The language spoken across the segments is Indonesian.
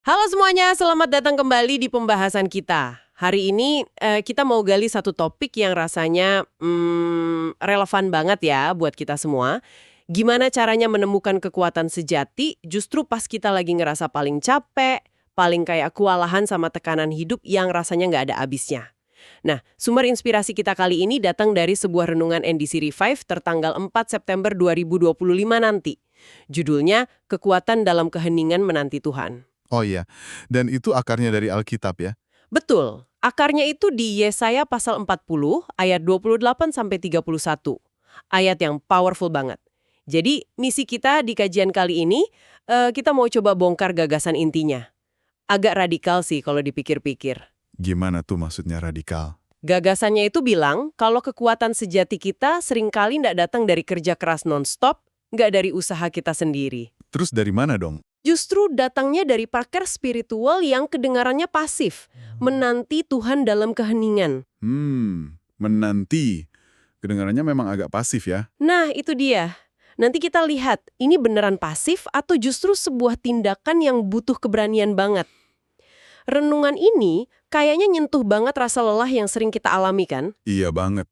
Halo semuanya, selamat datang kembali di pembahasan kita. Hari ini kita mau gali satu topik yang rasanya relevan banget ya buat kita semua. Gimana caranya menemukan kekuatan sejati justru pas kita lagi ngerasa paling capek, paling kayak kewalahan sama tekanan hidup yang rasanya nggak ada habisnya. Nah, sumber inspirasi kita kali ini datang dari sebuah renungan NDC Revive tertanggal 4 September 2025 nanti. Judulnya, Kekuatan dalam Keheningan Menanti Tuhan. Oh iya, dan itu akarnya dari Alkitab ya? Betul. Akarnya itu di Yesaya pasal 40 ayat 28-31. Ayat yang powerful banget. Jadi, misi kita di kajian kali ini, kita mau coba bongkar gagasan intinya. Agak radikal sih kalau dipikir-pikir. Gimana tuh maksudnya radikal? Gagasannya itu bilang kalau kekuatan sejati kita seringkali nggak datang dari kerja keras non-stop, nggak dari usaha kita sendiri. Terus dari mana dong? Justru datangnya dari pakar spiritual yang kedengarannya pasif, menanti Tuhan dalam keheningan. Menanti. Kedengarannya memang agak pasif ya? Nah, itu dia. Nanti kita lihat, ini beneran pasif atau justru sebuah tindakan yang butuh keberanian banget. Renungan ini kayaknya nyentuh banget rasa lelah yang sering kita alami kan? Iya banget.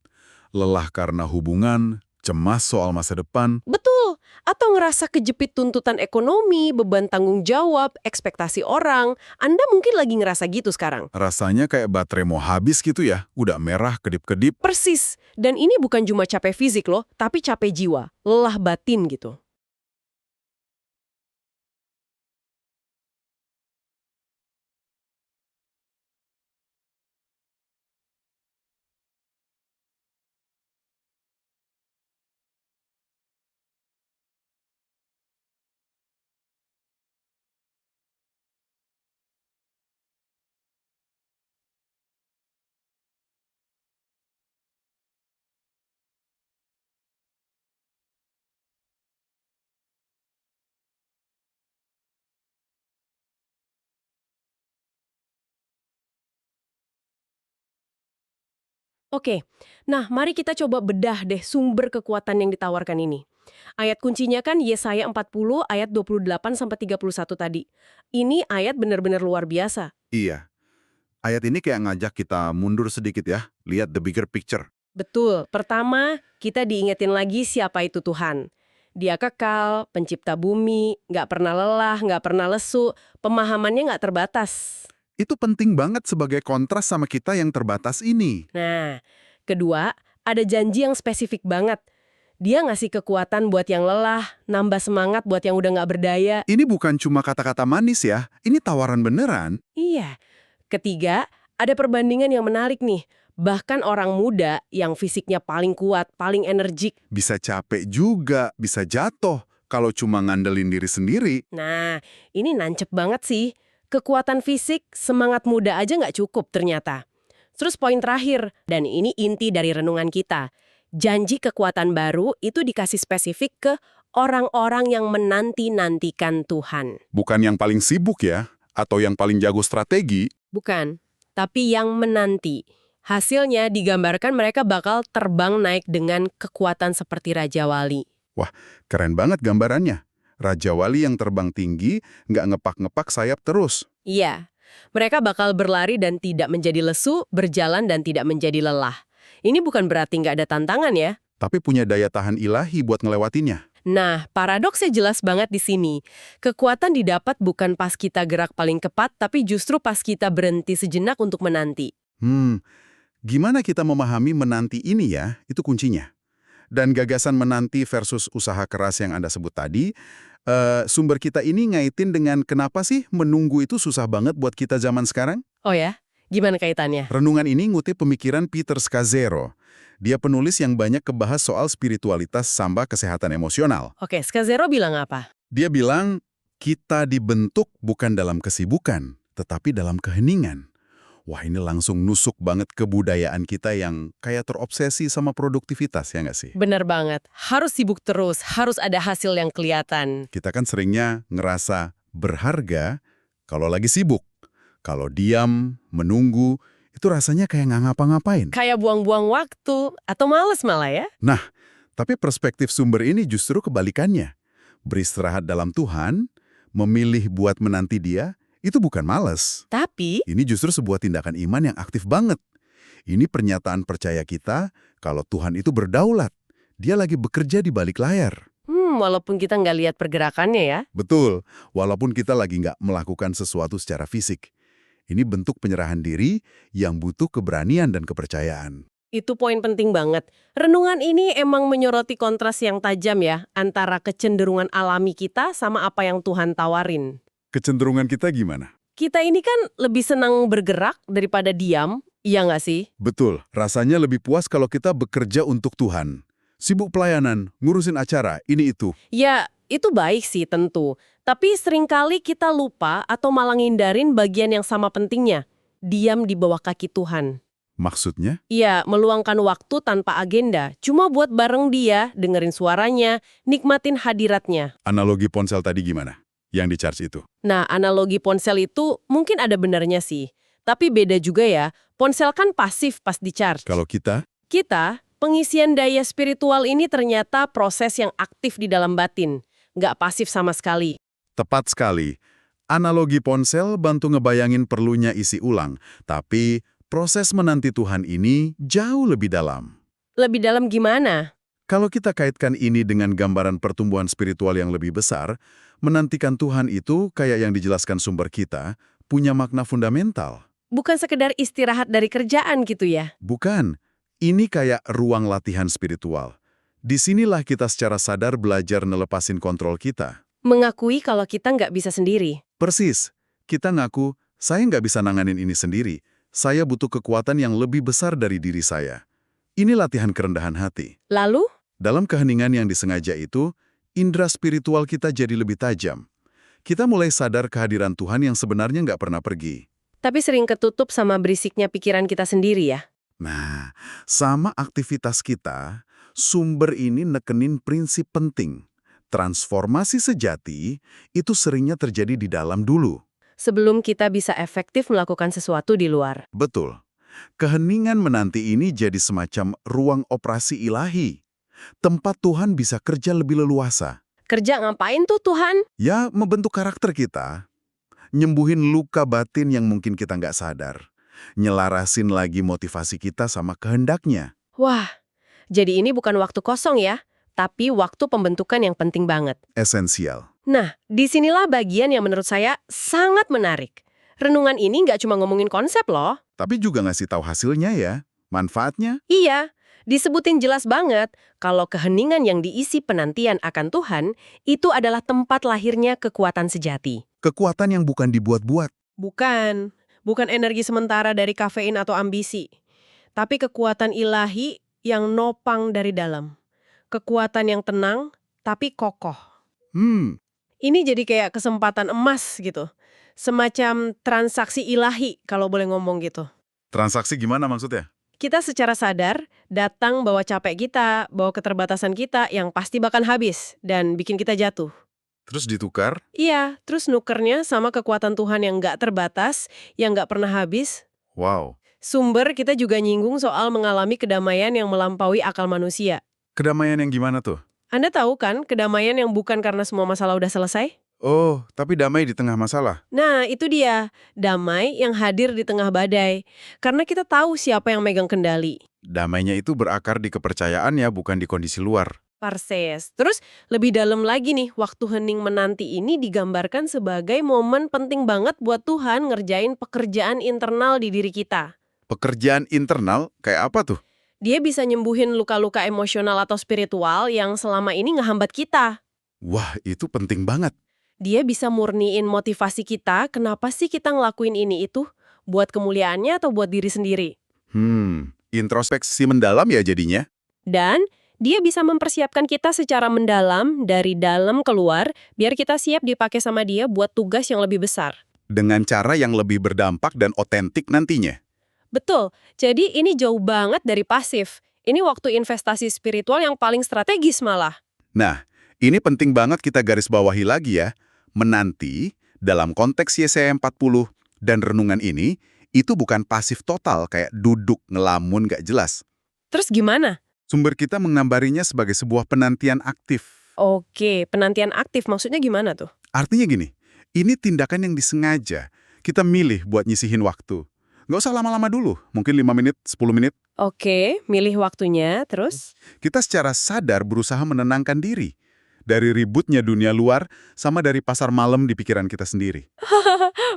Lelah karena hubungan, cemas soal masa depan. Betul. Atau ngerasa kejepit tuntutan ekonomi, beban tanggung jawab, ekspektasi orang. Anda mungkin lagi ngerasa gitu sekarang. Rasanya kayak baterai mau habis gitu ya. Udah merah, kedip-kedip. Persis. Dan ini bukan cuma capek fisik loh, tapi capek jiwa, lelah batin gitu. Oke, nah mari kita coba bedah deh sumber kekuatan yang ditawarkan ini. Ayat kuncinya kan Yesaya 40 ayat 28-31 tadi. Ini ayat benar-benar luar biasa. Iya. Ayat ini kayak ngajak kita mundur sedikit ya. Lihat the bigger picture. Betul, pertama kita diingetin lagi siapa itu Tuhan. Dia kekal, pencipta bumi, nggak pernah lelah, nggak pernah lesu, pemahamannya nggak terbatas. Itu penting banget sebagai kontras sama kita yang terbatas ini. Nah, kedua, ada janji yang spesifik banget. Dia ngasih kekuatan buat yang lelah, nambah semangat buat yang udah nggak berdaya. Ini bukan cuma kata-kata manis ya. Ini tawaran beneran. Iya. Ketiga, ada perbandingan yang menarik nih. Bahkan orang muda yang fisiknya paling kuat, paling energik. Bisa capek juga, bisa jatuh kalau cuma ngandelin diri sendiri. Nah, ini nancep banget sih. Kekuatan fisik, semangat muda aja nggak cukup ternyata. Terus poin terakhir, dan ini inti dari renungan kita. Janji kekuatan baru itu dikasih spesifik ke orang-orang yang menanti-nantikan Tuhan. Bukan yang paling sibuk ya, atau yang paling jago strategi. Bukan, tapi yang menanti. Hasilnya digambarkan mereka bakal terbang naik dengan kekuatan seperti Raja Wali. Wah, keren banget gambarannya. Raja Wali yang terbang tinggi, nggak ngepak-ngepak sayap terus. Iya, mereka bakal berlari dan tidak menjadi lesu, berjalan dan tidak menjadi lelah. Ini bukan berarti nggak ada tantangan ya. Tapi punya daya tahan ilahi buat ngelewatinnya. Nah, paradoksnya jelas banget di sini. Kekuatan didapat bukan pas kita gerak paling cepat, tapi justru pas kita berhenti sejenak untuk menanti. Gimana kita memahami menanti ini ya, itu kuncinya. Dan gagasan menanti versus usaha keras yang Anda sebut tadi, sumber kita ini ngaitin dengan kenapa sih menunggu itu susah banget buat kita zaman sekarang? Oh ya? Gimana kaitannya? Renungan ini ngutip pemikiran Peter Scazzero. Dia penulis yang banyak kebahas soal spiritualitas sama kesehatan emosional. Oke, Scazzero bilang apa? Dia bilang, kita dibentuk bukan dalam kesibukan, tetapi dalam keheningan. Wah, ini langsung nusuk banget kebudayaan kita yang kayak terobsesi sama produktivitas, ya nggak sih? Bener banget. Harus sibuk terus, harus ada hasil yang kelihatan. Kita kan seringnya ngerasa berharga kalau lagi sibuk. Kalau diam, menunggu, itu rasanya kayak nggak ngapa-ngapain. Kayak buang-buang waktu, atau males malah ya? Nah, tapi perspektif sumber ini justru kebalikannya. Beristirahat dalam Tuhan, memilih buat menanti Dia, Itu bukan males. Tapi, Ini justru sebuah tindakan iman yang aktif banget. Ini pernyataan percaya kita kalau Tuhan itu berdaulat. Dia lagi bekerja di balik layar. walaupun kita nggak lihat pergerakannya ya. Betul, walaupun kita lagi nggak melakukan sesuatu secara fisik. Ini bentuk penyerahan diri yang butuh keberanian dan kepercayaan. Itu poin penting banget. Renungan ini emang menyoroti kontras yang tajam ya, antara kecenderungan alami kita sama apa yang Tuhan tawarin. Kecenderungan kita gimana? Kita ini kan lebih senang bergerak daripada diam, iya nggak sih? Betul, rasanya lebih puas kalau kita bekerja untuk Tuhan. Sibuk pelayanan, ngurusin acara, ini itu. Ya, itu baik sih tentu. Tapi seringkali kita lupa atau malah ngindarin bagian yang sama pentingnya. Diam di bawah kaki Tuhan. Maksudnya? Iya, meluangkan waktu tanpa agenda. Cuma buat bareng dia, dengerin suaranya, nikmatin hadiratnya. Analogi ponsel tadi gimana? Yang di-charge itu. Nah, analogi ponsel itu mungkin ada benarnya sih. Tapi beda juga ya, ponsel kan pasif pas di-charge. Kalau kita, Pengisian daya spiritual ini ternyata proses yang aktif di dalam batin. Nggak pasif sama sekali. tepat sekali. Analogi ponsel bantu ngebayangin perlunya isi ulang. Tapi proses menanti Tuhan ini jauh lebih dalam. Lebih dalam gimana? Kalau kita kaitkan ini dengan gambaran pertumbuhan spiritual yang lebih besar, menantikan Tuhan itu kayak yang dijelaskan sumber kita, punya makna fundamental. Bukan sekedar istirahat dari kerjaan gitu ya? Bukan, ini kayak ruang latihan spiritual. Disinilah kita secara sadar belajar ngelepasin kontrol kita. Mengakui kalau kita nggak bisa sendiri. Persis, kita ngaku, saya nggak bisa nanganin ini sendiri. Saya butuh kekuatan yang lebih besar dari diri saya. Ini latihan kerendahan hati. Lalu, Dalam keheningan yang disengaja itu, indera spiritual kita jadi lebih tajam. Kita mulai sadar kehadiran Tuhan yang sebenarnya nggak pernah pergi. tapi sering ketutup sama berisiknya pikiran kita sendiri ya? Nah, sama aktivitas kita, sumber ini nekenin prinsip penting. Transformasi sejati itu seringnya terjadi di dalam dulu. Sebelum kita bisa efektif melakukan sesuatu di luar. Betul. Keheningan menanti ini jadi semacam ruang operasi ilahi. Tempat Tuhan bisa kerja lebih leluasa. Kerja ngapain tuh Tuhan? Ya, membentuk karakter kita. Nyembuhin luka batin yang mungkin kita nggak sadar. Nyelarasin lagi motivasi kita sama kehendaknya. Wah, jadi ini bukan waktu kosong ya, tapi waktu pembentukan yang penting banget. Esensial. Nah, disinilah bagian yang menurut saya sangat menarik. Renungan ini nggak cuma ngomongin konsep loh. Tapi juga ngasih tahu hasilnya ya. Manfaatnya. Iya, disebutin jelas banget kalau keheningan yang diisi penantian akan Tuhan itu adalah tempat lahirnya kekuatan sejati. Kekuatan yang bukan dibuat-buat. Bukan energi sementara dari kafein atau ambisi, tapi kekuatan ilahi yang nopang dari dalam. Kekuatan yang tenang, tapi kokoh. Ini jadi kayak kesempatan emas gitu. Semacam transaksi ilahi, kalau boleh ngomong gitu. Transaksi gimana maksudnya? Kita secara sadar datang bawa capek kita, bawa keterbatasan kita yang pasti bakal habis dan bikin kita jatuh. Terus ditukar? Iya, terus nukernya sama kekuatan Tuhan yang nggak terbatas, yang nggak pernah habis. Wow. Sumber kita juga nyinggung soal mengalami kedamaian yang melampaui akal manusia. Kedamaian yang gimana tuh? Anda tahu kan kedamaian yang bukan karena semua masalah udah selesai? Oh, tapi damai di tengah masalah. Nah, itu dia. Damai yang hadir di tengah badai. Karena kita tahu siapa yang megang kendali. Damainya itu berakar di kepercayaan ya, bukan di kondisi luar. Parses. Terus lebih dalam lagi nih, waktu hening menanti ini digambarkan sebagai momen penting banget buat Tuhan ngerjain pekerjaan internal di diri kita. Pekerjaan internal kayak apa tuh? Dia bisa nyembuhin luka-luka emosional atau spiritual yang selama ini ngehambat kita. Wah, itu penting banget. Dia bisa murniin motivasi kita, kenapa sih kita ngelakuin ini itu? Buat kemuliaannya atau buat diri sendiri? Introspeksi mendalam ya jadinya. Dan dia bisa mempersiapkan kita secara mendalam, dari dalam keluar, biar kita siap dipakai sama dia buat tugas yang lebih besar. Dengan cara yang lebih berdampak dan otentik nantinya. Betul, jadi ini jauh banget dari pasif. Ini waktu investasi spiritual yang paling strategis malah. Nah, ini penting banget kita garis bawahi lagi ya. Menanti, dalam konteks Yesaya 40 dan renungan ini, itu bukan pasif total kayak duduk ngelamun gak jelas. Terus gimana? Sumber kita mengambarinya sebagai sebuah penantian aktif. Oke, penantian aktif maksudnya gimana tuh? Artinya gini, Ini tindakan yang disengaja. Kita milih buat nyisihin waktu. Nggak usah lama-lama dulu, mungkin 5 menit, 10 menit. Oke, milih waktunya, terus? Kita secara sadar berusaha menenangkan diri. Dari ributnya dunia luar, sama dari pasar malam di pikiran kita sendiri.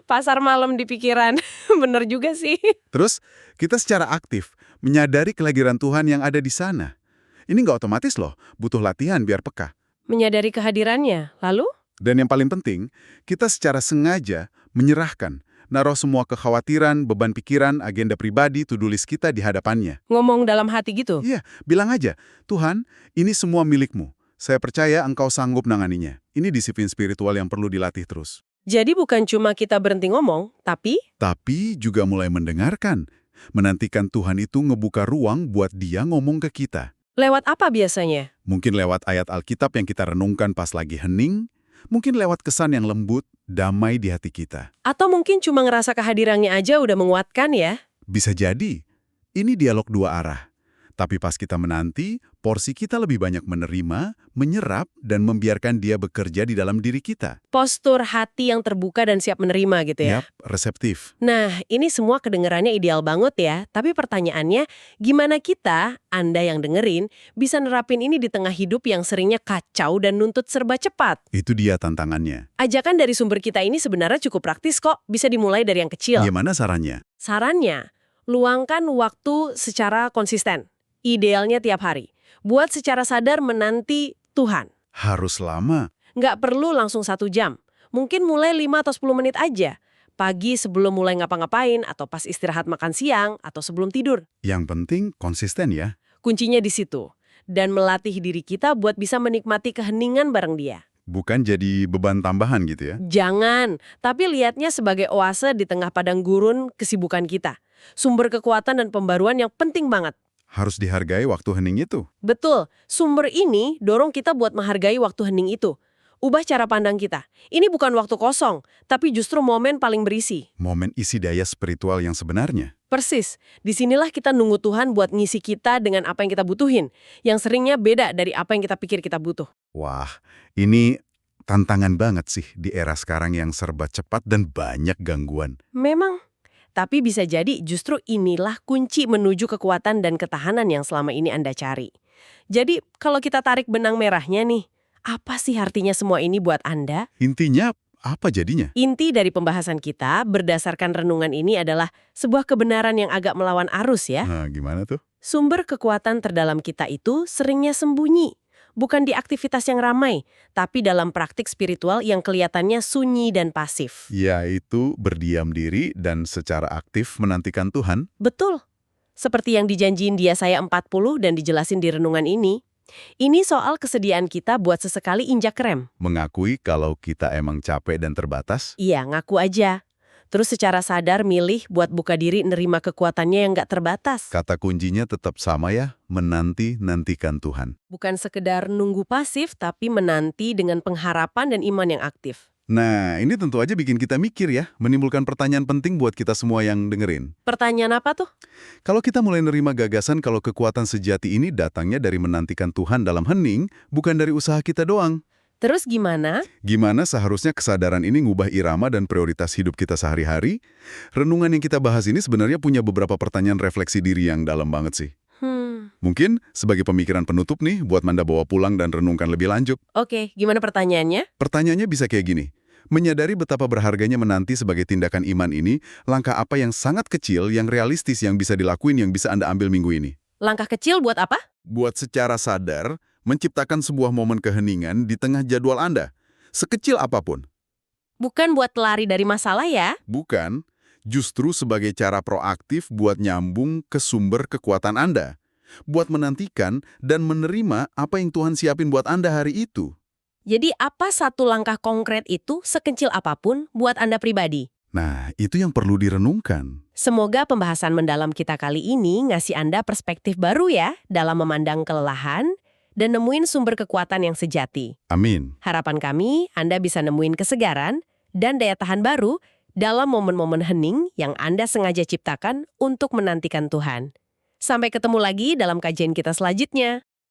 Pasar malam di pikiran. Bener juga sih. Terus, kita secara aktif menyadari kehadiran Tuhan yang ada di sana. Ini nggak otomatis loh, butuh latihan biar peka. Menyadari kehadirannya, lalu? Dan yang paling penting, kita secara sengaja menyerahkan, naruh semua kekhawatiran, beban pikiran, agenda pribadi, to-do list kita di hadapannya. Ngomong dalam hati gitu? Iya, bilang aja, Tuhan, ini semua milikmu. Saya percaya engkau sanggup nanganinya. Ini disiplin spiritual yang perlu dilatih terus. Jadi bukan cuma kita berhenti ngomong, tapi Tapi juga mulai mendengarkan. Menantikan Tuhan itu ngebuka ruang buat dia ngomong ke kita. lewat apa biasanya? Mungkin lewat ayat Alkitab yang kita renungkan pas lagi hening, mungkin lewat kesan yang lembut, damai di hati kita. Atau mungkin cuma ngerasa kehadirannya aja udah menguatkan ya? Bisa jadi, ini dialog dua arah. Tapi pas kita menanti, porsi kita lebih banyak menerima, menyerap, dan membiarkan dia bekerja di dalam diri kita. Postur hati yang terbuka dan siap menerima gitu ya? Yap, reseptif. Nah, ini semua kedengarannya ideal banget ya. Tapi pertanyaannya, gimana kita, Anda yang dengerin, bisa nerapin ini di tengah hidup yang seringnya kacau dan nuntut serba cepat? Itu dia tantangannya. Ajakan dari sumber kita ini sebenarnya cukup praktis kok. Bisa dimulai dari yang kecil. Gimana sarannya? Sarannya, luangkan waktu secara konsisten. Idealnya tiap hari. Buat secara sadar menanti Tuhan. Harus lama. Nggak perlu langsung 1 jam. Mungkin mulai 5 atau 10 menit aja. Pagi sebelum mulai ngapa-ngapain, atau pas istirahat makan siang, atau sebelum tidur. Yang penting konsisten ya. Kuncinya di situ. Dan melatih diri kita buat bisa menikmati keheningan bareng dia. Bukan jadi beban tambahan gitu ya. Jangan, tapi lihatnya sebagai oase di tengah padang gurun kesibukan kita. Sumber kekuatan dan pembaruan yang penting banget. Harus dihargai waktu hening itu. Betul, sumber ini dorong kita buat menghargai waktu hening itu. Ubah cara pandang kita. Ini bukan waktu kosong, tapi justru momen paling berisi. Momen isi daya spiritual yang sebenarnya. Persis, disinilah kita nunggu Tuhan buat ngisi kita dengan apa yang kita butuhin, yang seringnya beda dari apa yang kita pikir kita butuh. Wah, ini tantangan banget sih di era sekarang yang serba cepat dan banyak gangguan. Memang, tapi bisa jadi justru inilah kunci menuju kekuatan dan ketahanan yang selama ini Anda cari. Jadi, kalau kita tarik benang merahnya nih, apa sih artinya semua ini buat Anda? Intinya apa jadinya? Inti dari pembahasan kita berdasarkan renungan ini adalah sebuah kebenaran yang agak melawan arus ya. Nah, gimana tuh? Sumber kekuatan terdalam kita itu seringnya sembunyi. Bukan di aktivitas yang ramai, tapi dalam praktik spiritual yang kelihatannya sunyi dan pasif. Yaitu berdiam diri dan secara aktif menantikan Tuhan. Betul. Seperti yang dijanjiin di Yesaya 40 dan dijelasin di renungan ini. Ini soal kesediaan kita buat sesekali injak rem. Mengakui kalau kita emang capek dan terbatas. Iya, ngaku aja. Terus secara sadar milih buat buka diri nerima kekuatannya yang nggak terbatas. Kata kuncinya tetap sama ya, menanti-nantikan Tuhan. Bukan sekedar nunggu pasif, tapi menanti dengan pengharapan dan iman yang aktif. Nah, ini tentu aja bikin kita mikir ya, menimbulkan pertanyaan penting buat kita semua yang dengerin. Pertanyaan apa tuh? Kalau kita mulai nerima gagasan kalau kekuatan sejati ini datangnya dari menantikan Tuhan dalam hening, bukan dari usaha kita doang. Terus gimana? Gimana seharusnya kesadaran ini ngubah irama dan prioritas hidup kita sehari-hari? Renungan yang kita bahas ini sebenarnya punya beberapa pertanyaan refleksi diri yang dalam banget sih. Mungkin sebagai pemikiran penutup nih buat Manda bawa pulang dan renungkan lebih lanjut. Oke, gimana pertanyaannya? Pertanyaannya bisa kayak gini. Menyadari betapa berharganya menanti sebagai tindakan iman ini, langkah apa yang sangat kecil, yang realistis yang bisa dilakuin, yang bisa Anda ambil minggu ini? Langkah kecil buat apa? Buat secara sadar, menciptakan sebuah momen keheningan di tengah jadwal Anda. Sekecil apapun. Bukan buat lari dari masalah ya? Bukan, justru sebagai cara proaktif buat nyambung ke sumber kekuatan Anda. Buat menantikan dan menerima apa yang Tuhan siapin buat Anda hari itu. Jadi apa satu langkah konkret itu sekecil apapun buat Anda pribadi? Nah, itu yang perlu direnungkan. Semoga pembahasan mendalam kita kali ini ngasih Anda perspektif baru ya dalam memandang kelelahan dan nemuin sumber kekuatan yang sejati. Amin. Harapan kami, Anda bisa nemuin kesegaran dan daya tahan baru dalam momen-momen hening yang Anda sengaja ciptakan untuk menantikan Tuhan. Sampai ketemu lagi dalam kajian kita selanjutnya.